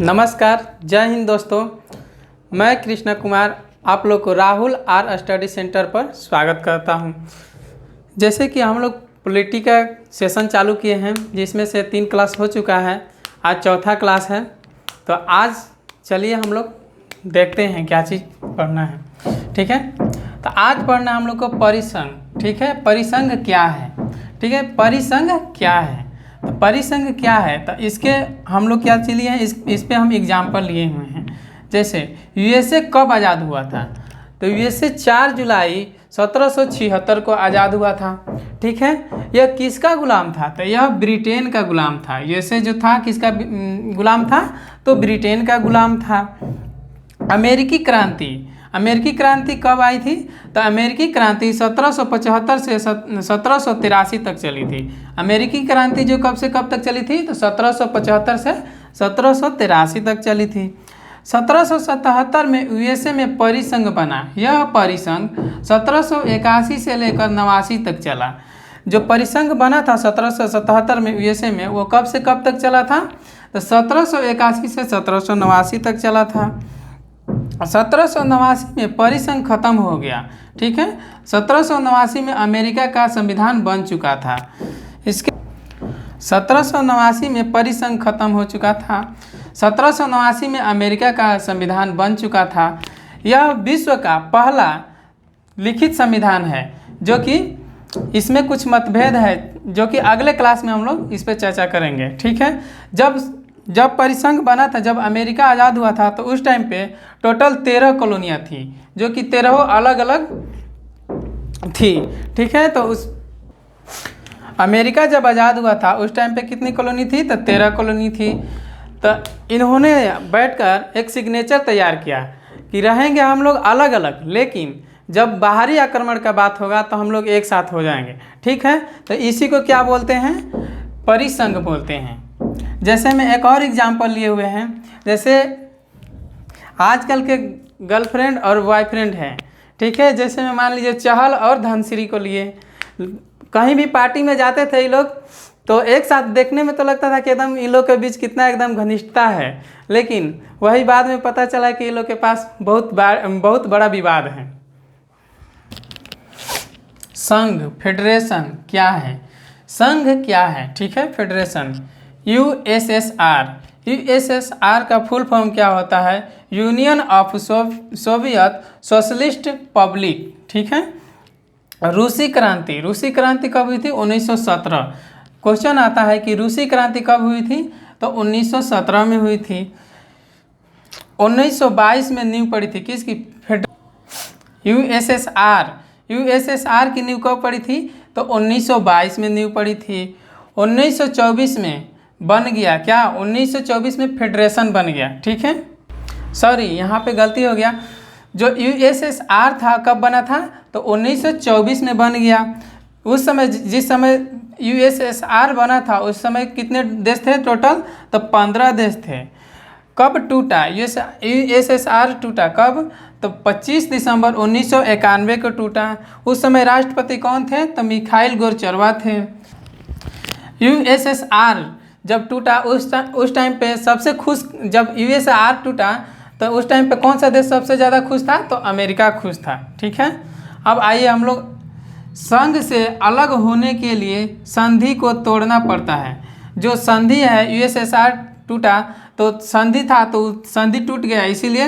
नमस्कार, जय हिंद दोस्तों। मैं कृष्णा कुमार आप लोग को राहुल आर स्टडी सेंटर पर स्वागत करता हूं। जैसे कि हम लोग पॉलिटी का सेशन चालू किए हैं, जिसमें से 3 क्लास हो चुका है, आज चौथा क्लास है। तो आज चलिए हम लोग देखते हैं क्या चीज़ पढ़ना है। ठीक है, तो आज पढ़ना हम लोग को परिसंघ। ठीक है, परिसंघ क्या है। ठीक है, परिसंघ क्या है, तो परिसंघ क्या है, तो इसके हम लोग क्या लिए हैं, इस पे हम एग्जाम्पल लिए हुए हैं। जैसे यूएसए कब आज़ाद हुआ था, तो यूएसए 4 जुलाई 1776 को आज़ाद हुआ था। ठीक है, यह किसका गुलाम था, तो यह ब्रिटेन का गुलाम था। यूएसए जो था किसका गुलाम था, तो ब्रिटेन का गुलाम था। अमेरिकी क्रांति कब आई थी, तो अमेरिकी क्रांति 1775 से 1783 तक चली थी। अमेरिकी क्रांति जो कब से कब तक चली थी, तो 1775 से 1783 तक चली थी। 1777 में यूएसए में परिसंघ बना। यह परिसंघ 1781 से लेकर 89 तक चला। जो परिसंघ बना था 1777 में यूएसए में, वो कब से कब तक चला था, तो 1781 से 1789 तक चला था। 1789 में परिसंघ खत्म हो गया। ठीक है, 1789 में अमेरिका का संविधान बन चुका था। इसके 1789 में परिसंघ खत्म हो चुका था। 1789 में अमेरिका का संविधान बन चुका था। यह विश्व का पहला लिखित संविधान है, जो कि इसमें कुछ मतभेद है, जो कि अगले क्लास में हम लोग इस पर चर्चा करेंगे। ठीक है, जब परिसंघ बना था, जब अमेरिका आज़ाद हुआ था, तो उस टाइम पे टोटल 13 कॉलोनियाँ थी, जो कि 13 अलग अलग थी। ठीक है, तो उस अमेरिका जब आज़ाद हुआ था उस टाइम पे कितनी कॉलोनी थी, तो 13 कॉलोनी थी। तो इन्होंने बैठकर एक सिग्नेचर तैयार किया कि रहेंगे हम लोग अलग अलग, लेकिन जब बाहरी आक्रमण का बात होगा तो हम लोग एक साथ हो जाएंगे। ठीक है, तो इसी को क्या बोलते हैं, परिसंघ बोलते हैं। जैसे मैं एक और एग्जांपल लिए हुए हैं, जैसे आजकल के गर्लफ्रेंड और बॉयफ्रेंड हैं। ठीक है, जैसे मैं मान लीजिए चहल और धनश्री को लिए, कहीं भी पार्टी में जाते थे ये लोग, तो एक साथ देखने में तो लगता था कि एकदम इन लोग के बीच कितना एकदम घनिष्ठता है, लेकिन वही बाद में पता चला कि ये लोग के पास बहुत बड़ा विवाद है। संघ, फेडरेशन क्या है, संघ क्या है। ठीक है, फेडरेशन यूएसएसआर का फुल फॉर्म क्या होता है, union of Soviet socialist public. ठीक है, रूसी क्रांति कब हुई थी, 1917। क्वेश्चन आता है कि रूसी क्रांति कब हुई थी, तो 1917 में हुई थी। 1922 में नींव पड़ी थी किसकी, यूएसएसआर की नींव कब पड़ी थी, तो 1922 में नींव पड़ी थी। 1924 में बन गया क्या, 1924 में फेडरेशन बन गया। ठीक है, सॉरी यहाँ पे गलती हो गया, जो यूएसएसआर था कब बना था, तो 1924 में बन गया। उस समय जिस समय यूएसएसआर बना था उस समय कितने देश थे टोटल, तो 15 देश थे। कब टूटा यूएसएसआर, टूटा कब, तो 25 दिसंबर 1991 को टूटा। उस समय राष्ट्रपति कौन थे, तो मिखाइल गोरचरवा थे। यूएसएसआर जब टूटा उस टाइम पे सबसे खुश, जब यूएसएसआर टूटा तो उस टाइम पे कौन सा देश सबसे ज़्यादा खुश था, तो अमेरिका खुश था। ठीक है, अब आइए हम लोग संघ से अलग होने के लिए संधि को तोड़ना पड़ता है। जो संधि है, यूएसएसआर टूटा तो संधि था, तो संधि टूट गया, इसीलिए